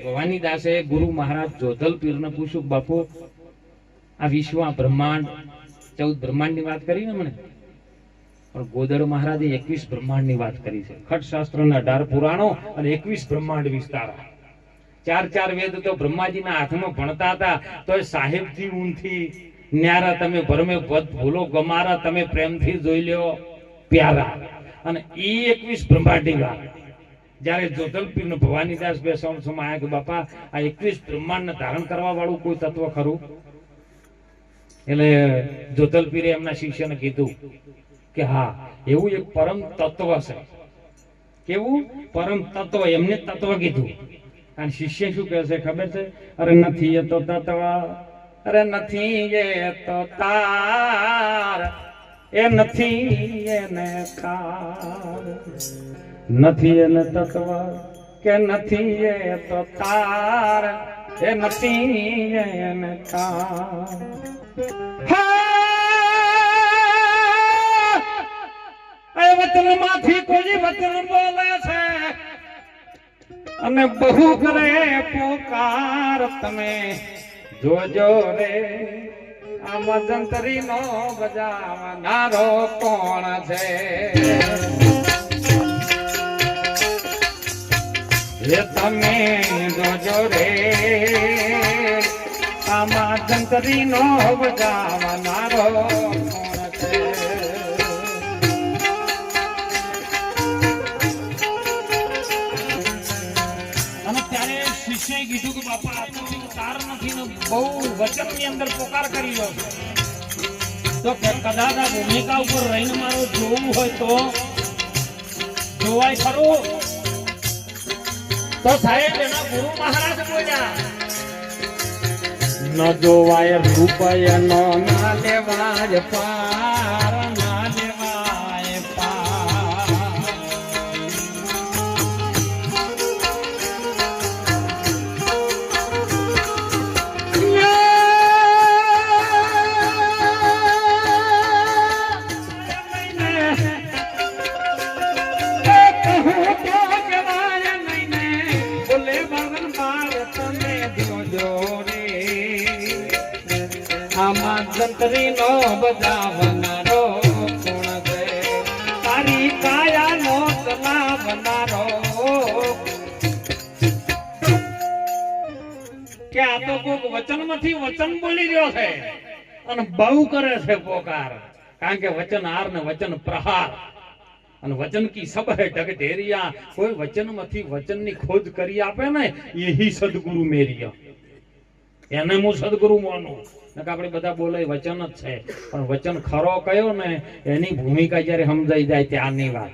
ભવાની દાસે ગુરુ મહારાજ જોધલ પીરને પૂછ્યું, બાપુ આ વિશ્વ બ્રહ્માંડ 14 બ્રહ્માંડની વાત કરી ને મને, પણ ગોદડ મહારાજે 21 બ્રહ્માંડની વાત કરી છે. ખટશાસ્ત્રના 18 પુરાણો અને 21 બ્રહ્માંડ વિસ્તારા. 4 વેદ તો બ્રહ્માજીના હાથમાં ભણતા હતા તો સાહેબથી ઊંથી ન્યારા તમે ભરમે પદ ભૂલો ગમારા તમે પ્રેમથી જોઈ લ્યો પ્યારા. અને ઈ 21 બ્રહ્માંડની વાત જયારે જોધલપીર ને ભવાનીદાસ બે સમસમ આયા કે બાપા આ 21 બ્રહ્માંડને ધારણ કરવા વાળું કોઈ તત્વ ખરું? એટલે જોધલપીરે એમના શિષ્યને કીધું કે હા, એવું એક પરમ તત્વ છે. કેવું પરમ તત્વ? એમને તત્વ કીધું. અને શિષ્ય શું કહે છે ખબર છે? અરે નથી એ તો તત્વ, અરે નથી એ તો તાર, એ નથી એને તાર, નથી એને તત્વ કે નથી એ તો તાર, એ નથી એને તાર. વચન માંથી કોઈ વચન બોલે છે અને બહુ કરે પોકાર, તમે જોજો રે આમાં જંતરી નો બજાવનારો કોણ છે? એ તમે જોજો રે આમાં જંતરી નો બજાવનારો કોણ છે? અને ત્યારે શિષ્યએ કીધું કે બાપા આ તો તાર નથી ને બહુ વચન ની અંદર પોકાર કરી રહ્યો છે, તો કદાચ આ ભૂમિકા ઉપર રહીને મારો જોવું હોય તો જોવાય ખરું? તો સાહેબ એના ગુરુ મહારાજ બોલ્યા, ન જોવાય રૂપય નો ના લેવાય પાર, ના લેવાય પાર. આમાં જંતરી નો બજાવનારો કોણ છે? તારી કાયા નો ચલાવનારો. કે આ તો કોક વચન માંથી વચન બોલી રહ્યો છે અને બહુ કરે છે પોકાર. કારણ કે વચન હાર ને વચન પ્રહાર અને વચન કી સબ હે ઢગઢેરિયા. કોઈ વચન માંથી વચન ની ખોજ કરી આપે ને યહી સદગુરુ મેરિયા, એને હું સદગુરુ માનું. આપણે બધા બોલે વચન જ છે, પણ વચન ખરો કયો ને એની ભૂમિકા જયારે સમજાઈ જાય ત્યારની વાત.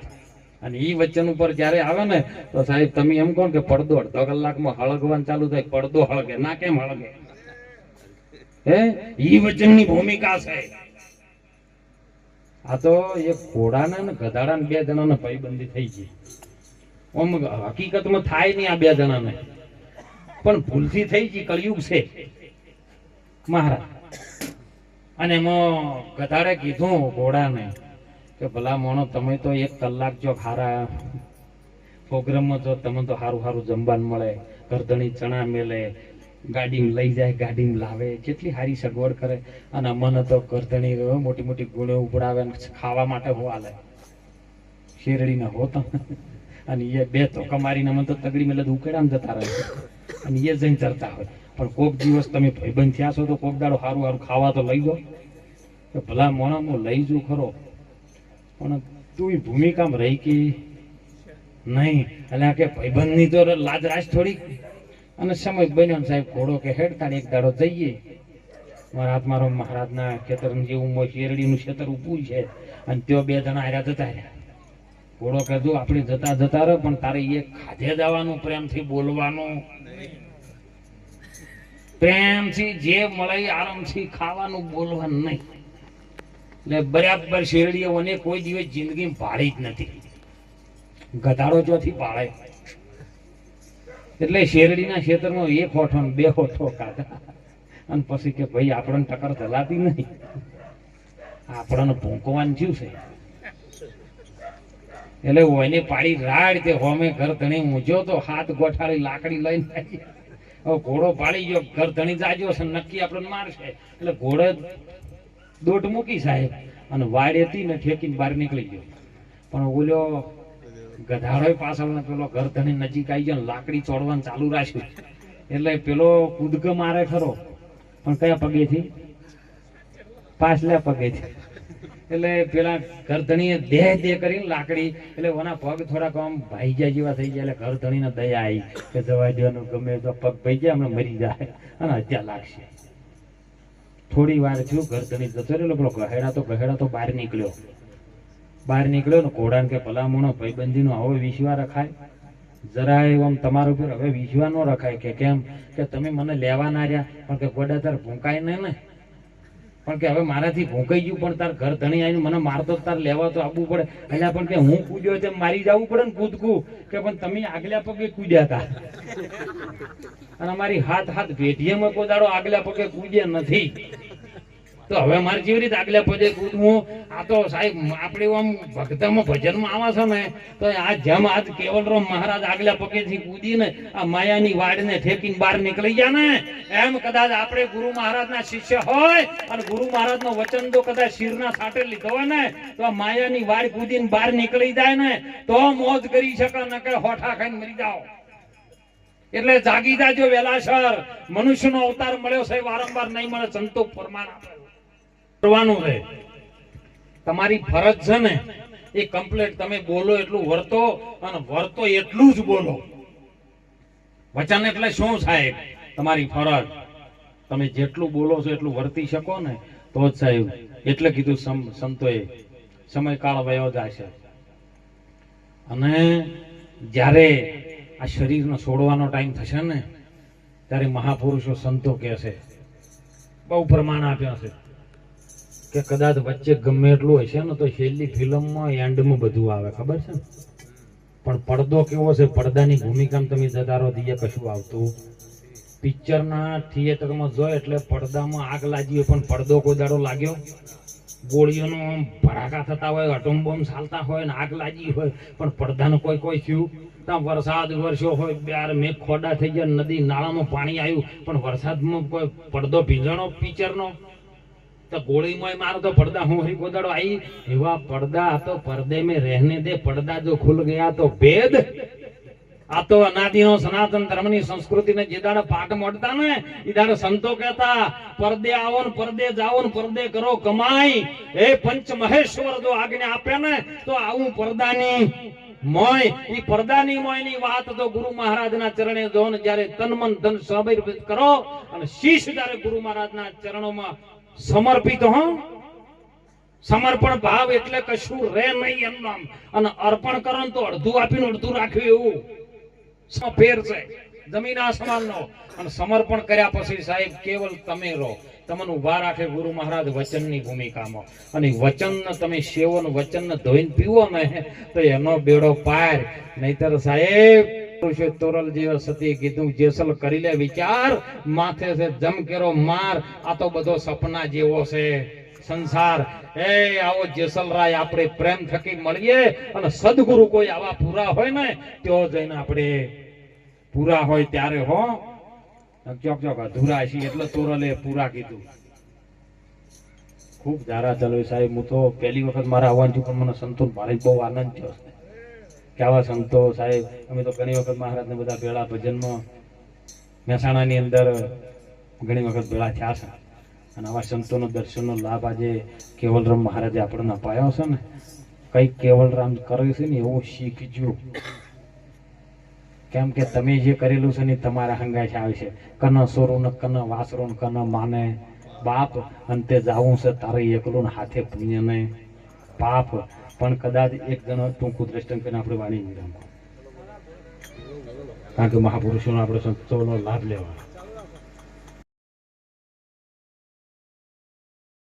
અને ઈ વચન ઉપર જયારે આવે ને તો સાહેબ તમે એમ કહો કે પડદો અડધો કલાકમાં હળગવાનું ચાલુ થાય. પડદો હળગે ના, કેમ હળગે? હે, ઈ વચનની ભૂમિકા છે. આ તો એક ઘોડાના ને ગધાડા ને 2 જણાને ભાઈબંધી થઈ ગઈ. આમ હકીકતમાં થાય નહીં આ 2 જણાને, પણ ભૂલથી થઈ ગઈ. કળિયુગ છે મહારાજ. અને એમાં ગધાડે કીધું ઘોડાને કે ભલા મોણો તમે તો 1 કલાક જો ખારા પ્રોગ્રામમાં જો તમે તો સારું સારું જમવાનું મળે, ગરદણી ચણા મેલે, ગાડીમાં લઈ જાય, ગાડીમાં લાવે, કેટલી સારી સગવડ કરે. અને મને તો ગરદણી મોટી મોટી ગુણે ઉપડાવે, ખાવા માટે હો આલે શેરડીને હોતા. અને એ 2 તો કમારીને મને તો તગડી મેલે ઉકેડામાં જતા રહે અને એ જઈને ચરતા હોય. પણ કોક દિવસ તમે ભાઈબંધ થયા છો તો કોક દાડો સારું સારું ખાવા તો લઈ દો. કે ભલા મોણા હું લઈ જઉં ખરો, પણ તું ભૂમિકામાં રહી કે નહીં. એટલે કે ભાઈબંધની તો લાજ રાજ થોડીક. અને સમય બન્યો સાહેબ ઘોડો કે હેડતા એક દાડો જઈએ. મારા હાથ મારો મહારાજના ખેતર જેવું શેરડીનું ખેતર ઊભું છે અને ત્યાં 2 જણા હાર્યા જતા રહ્યા. ઘોડો કીધું આપણે જતા જતા રહો, પણ તારે એ ખાધે જવાનું, પ્રેમથી બોલવાનું, પ્રેમથી જે મળે આરામથી ખાવાનું, બોલવાનું નહીં. એટલે બરાબર શેરડીઓને કોઈ દિવસ જિંદગી ભાળી જ નથી. ગધાડો ચોથી ભાળે. એટલે શેરડીના ખેતરમાં 1 હોઠો ને 2 હોઠો કાઢા. અને પછી કે ભાઈ આપણને ટક્કર ચલાતી નહીં, આપણને ભૂંકવાનું થયું છે. એટલે ઓયને પાડી રાડ તે હોમે ઘર ધણી મૂંઝ્યો તો હાથ ગોઠાળી લાકડી લઈને આવી. હવે ઘોડો પાડી ગયો, ઘર ધણી જાજો છે, નક્કી આપણને મારશે. એટલે ઘોડે દોટ મૂકી સાહેબ અને વાડ હતી ને ઠેકીને બહાર નીકળી ગયો. પણ ઓલ્યો ગધાડો પાછળ ને પેલો ઘર ધણી નજીક આવી ગયો, લાકડી ચોડવાનું ચાલુ રાખ્યું. એટલે પેલો કૂદકો મારે ખરો, પણ કયા પગેથી? પાછલા પગેથી. એટલે પેલા ઘરધણીએ દેહ કરીને લાકડી, એટલે ઓના પગ થોડાક આમ ભાઈજા જેવા થઈ ગયા. એટલે ઘરધણીને દયા આવી કે જવા દેવાનું, ગમે તો પગ ભાઈ જાય હમણાં મરી જાય અને હત્યા લાગશે. થોડી વાર થયું, ઘરધણી જતો રહ્યો. પેલો ગહેડા તો બહાર નીકળ્યો ને ઘોડાને કે ભલામણો ભાઈબંધીનો આવો વિશ્વા રખાય? જરાય આમ તમારા ઉપર હવે વિશ્વા ન રખાય. કે કેમ? કે તમે મને લેવા ના રહ્યા, પણ કે ગોડા તાર ભૂંકાય નહીં ને, પણ કે હવે મારાથી ભૂંકાઈ ગયું, પણ તાર ઘર ધણી આવીને મને મારતો તાર લેવા તો આવવું પડે. એટલે પણ કે હું કૂદ્યો તેમ મારી જવું પડે ને કૂદકું, કે પણ તમે આગલા પગે કૂદ્યા હતા અને અમારી હાથ પેઢીએમાં કોઈ દાડો આગલા પગે કૂદ્યા નથી. તો હવે મારે જેવી રીતે આગલા પગે કૂદવું? આ તો સાહેબ આપણે આમ ભક્તમાં ભજનમાં આવે છે ને, તો આ જેમ આજ કેવલરામ મહારાજ આગલા પગેથી કૂદીને આ માયાની વાડને ઠેકીને બહાર નીકળી ગયા ને, એમ કદાચ આપણે ગુરુ મહારાજના શિષ્ય હોય અને ગુરુ મહારાજનો વચન તો કદાચ શિરના છાંટે લીધો હોય ને, તો આ માયાની વાડ કૂદીને બહાર નીકળી જાય ને તો મોજ કરી શકે, ન કે હોઠા ખાઈને મરી જાઓ. એટલે જાગી જાજો વેલાસર. મનુષ્યનો અવતાર મળ્યો છે, વારંવાર નહીં મળે. સંતો ફરમાન આપે કરવાનું છે. તમારી ફરજ છે ને એ કમ્પ્લીટ તમે બોલો એટલું વર્તો, અને વર્તો એટલું જ બોલો. વચન એટલે શું સાહેબ? તમારી ફરજ. તમે જેટલું બોલો છો એટલું વર્તી શકો ને તો જ સાહેબ. એટલે કીધું સંતોએ સમયકાળ વયો જાય છે, અને જ્યારે આ શરીરનો છોડવાનો ટાઈમ થશે ને ત્યારે મહાપુરુષો સંતો કહે છે, બહુ પ્રમાણ આપ્યા છે કે કદાચ વચ્ચે ગમે એટલું હશે ને તો છેલ્લી ફિલ્મમાં એન્ડમાં બધું આવે, ખબર છે ને? પણ પડદો કેવો છે? પડદાની ભૂમિકામાં તમે જતારો દઈએ કશું આવતું. પિક્ચરના થિયેટરમાં જોય એટલે પડદામાં આગ લાગી હોય, પણ પડદો કોઈ દાડો લાગ્યો? ગોળીઓનો ભડાકા થતા હોય, અટોમ બોમ્બ ચાલતા હોય ને આગ લાગી હોય, પણ પડદાનું કોઈ થયું? ત્યાં વરસાદ વરસ્યો હોય, બ્યાર મેઘ ખોડા થઈ ગયા, નદી નાળામાં પાણી આવ્યું, પણ વરસાદમાં કોઈ પડદો ભીંજાણો પિક્ચરનો? तो गोली में मारो तो पर्दा हूँ हरी कोदाड़ो आई एवा पर्दा तो पर्दे में रहने दे, पर्दा जो खुल गया तो भेद। आ तो अनादिनो सनातन धर्मनी संस्कृति ने जिदाड़ पाठ मोड़ता ने इधर संतो कहता पर्दे आवोन पर्दे जाओन पर्दे करो कमाई। ए पंच महेश्वर जो आज्ञा आपे ने तो आऊं पर्दानी मोय ई पर्दानी मोयनी वात तो गुरु महाराज ना चरणे जोन जारे तन मन धन समर्पित करो अने शीश जारे गुरु महाराज ना चरणों में समर्पित हो। समर्पण भाव એટલે કશું રે નહીં એમ નામ, અને અર્પણ કરો તો અડધું આપીને અડધું રાખ્યું એવું ફેર છે જમીન આસમાનનો। અને સમર્પણ કર્યા પછી સાહેબ કેવલ તમે રહો, તમને ઉભા રાખે ગુરુ મહારાજ વચનની ભૂમિકામાં, અને વચન તમે સેવન વચન ધોઈને પીવો ને તો એનો બેડો પાર। નહીતર સાહેબ તોરલ જેવા સતી કીધું જેસલ કરી લે વિચાર માથે છે જમ કેરો માર। આ તો બધો સપના જેવો છે संसार। ए आवो जेसलराय आपणे प्रेम थकी मळीए अने सद्गुरु कोई आवा पूरा होय ने त्यो जईने आपणे पूरा होय त्यारे हो। चोक चोक अधूरा छी એટલે तोरले पूरा कीधुं। खूब धारा चलो साहेब, હું તો પહેલી વખત મારા આવવાનું પણ મને સંતોષ ભારે બહુ આનંદ થયો કે આવા સંતો સાહેબ। અમે તો ઘણી વખત મહારાજને બધા ભેળા ભજનમાં મહેસાણાની અંદર ઘણી વખત ભેળા થયા છે, અને આવા સંતોનો દર્શનનો લાભ આજે કેવલરામ મહારાજે આપણને અપાયો છે ને। કંઈક કેવલરામ કરે છે ને એવું શીખજો, કેમ કે તમે જે કરેલું છે ને તમારા હંગાય છે આવશે। કન સોરું ને કન વાસરું ને કન માને બાપ, અંતે જાવું છે તારે એકલું ને હાથે પુણ્ય ને પાપ। પણ કદાચ એક જણો ટૂંકું દ્રષ્ટાંત કરીને આપણે વાણી વિરામ, કારણ કે મહાપુરુષોનો આપણે સંતોનો લાભ લેવાનો।